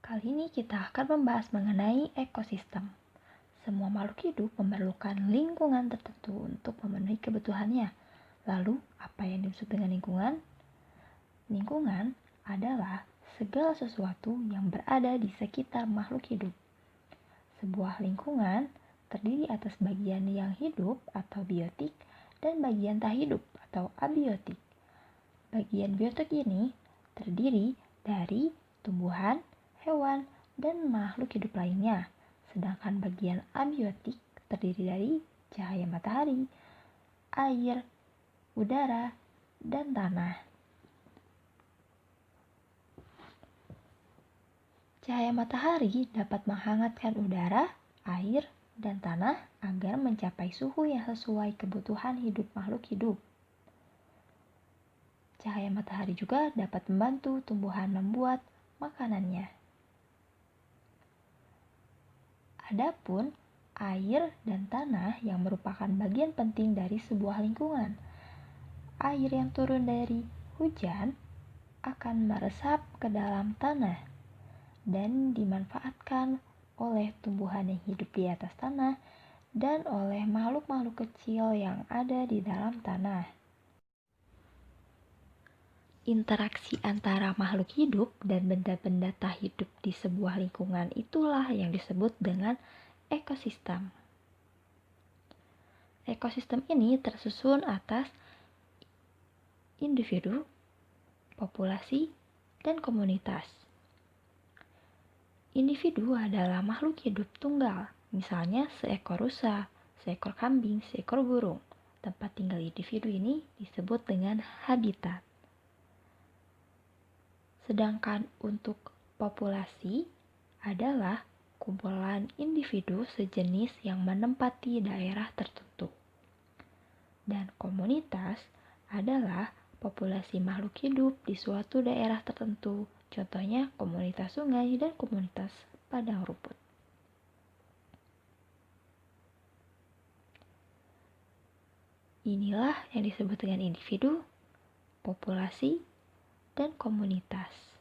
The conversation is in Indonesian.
Kali ini kita akan membahas mengenai ekosistem. Semua makhluk hidup memerlukan lingkungan tertentu untuk memenuhi kebutuhannya. Lalu, apa yang dimaksud dengan lingkungan? Lingkungan adalah segala sesuatu yang berada di sekitar makhluk hidup. Sebuah lingkungan terdiri atas bagian yang hidup atau biotik dan bagian tak hidup atau abiotik. Bagian biotik ini terdiri dari tumbuhan, hewan, dan makhluk hidup lainnya. Sedangkan bagian abiotik terdiri dari cahaya matahari, air, udara, dan tanah. Cahaya matahari dapat menghangatkan udara, air, dan tanah agar mencapai suhu yang sesuai kebutuhan hidup makhluk hidup. Cahaya matahari juga dapat membantu tumbuhan membuat makanannya. Adapun air dan tanah yang merupakan bagian penting dari sebuah lingkungan. Air yang turun dari hujan akan meresap ke dalam tanah dan dimanfaatkan oleh tumbuhan yang hidup di atas tanah dan oleh makhluk-makhluk kecil yang ada di dalam tanah. Interaksi antara makhluk hidup dan benda-benda tak hidup di sebuah lingkungan itulah yang disebut dengan ekosistem. Ekosistem ini tersusun atas individu, populasi, dan komunitas. Individu adalah makhluk hidup tunggal, misalnya seekor rusa, seekor kambing, seekor burung. Tempat tinggal individu ini disebut dengan habitat. Sedangkan untuk populasi adalah kumpulan individu sejenis yang menempati daerah tertentu. Dan komunitas adalah populasi makhluk hidup di suatu daerah tertentu, contohnya komunitas sungai dan komunitas padang rumput. Inilah yang disebut dengan individu, populasi, dan komunitas.